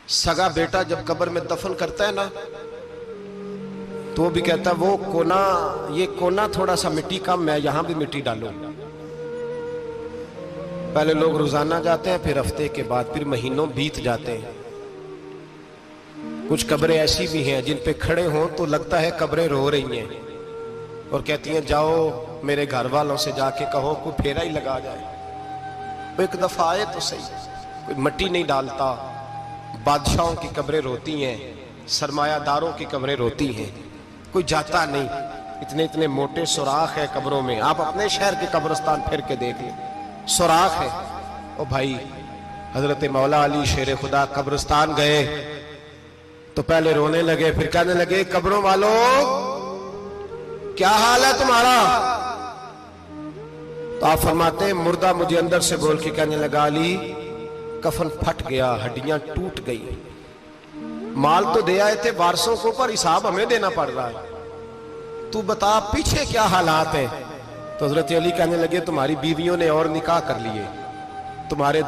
سگا بیٹا جب قبر میں دفن کرتا ہے نا تو وہ بھی کہتا ہے وہ کونا، یہ کونا تھوڑا سا مٹی کم، میں یہاں بھی مٹی ڈالوں۔ پہلے لوگ روزانہ جاتے ہیں، پھر ہفتے کے بعد، پھر مہینوں بیت جاتے ہیں۔ کچھ قبریں ایسی بھی ہیں جن پہ کھڑے ہوں تو لگتا ہے قبریں رو رہی ہیں اور کہتی ہیں جاؤ میرے گھر والوں سے جا کے کہو کوئی پھیرا ہی لگا جائے، وہ ایک دفعہ آئے تو صحیح، کوئی مٹی نہیں ڈالتا۔ بادشاہوں کی قبریں روتی ہیں، سرمایہ داروں کی قبریں روتی ہیں، کوئی جاتا نہیں، اتنے اتنے موٹے سوراخ ہے قبروں میں۔ آپ اپنے شہر کے قبرستان پھر کے دیکھ لیں، سوراخ ہے۔ او بھائی، حضرت مولا علی شیر خدا قبرستان گئے تو پہلے رونے لگے، پھر کہنے لگے قبروں والوں کیا حال ہے تمہارا؟ تو آپ فرماتے ہیں مردہ مجھے اندر سے بول کے کہنے لگا علی کفن پھٹ گیا، ہڈیاں ٹوٹ گئی، مال تو دے آئے تھے وارثوں کو پر حساب ہمیں دینا پڑ رہا ہے، تو بتا پیچھے کیا حالات ہیں؟ تو حضرت علی کہنے لگے تمہاری بیویوں نے اور نکاح کر لیے، تمہارے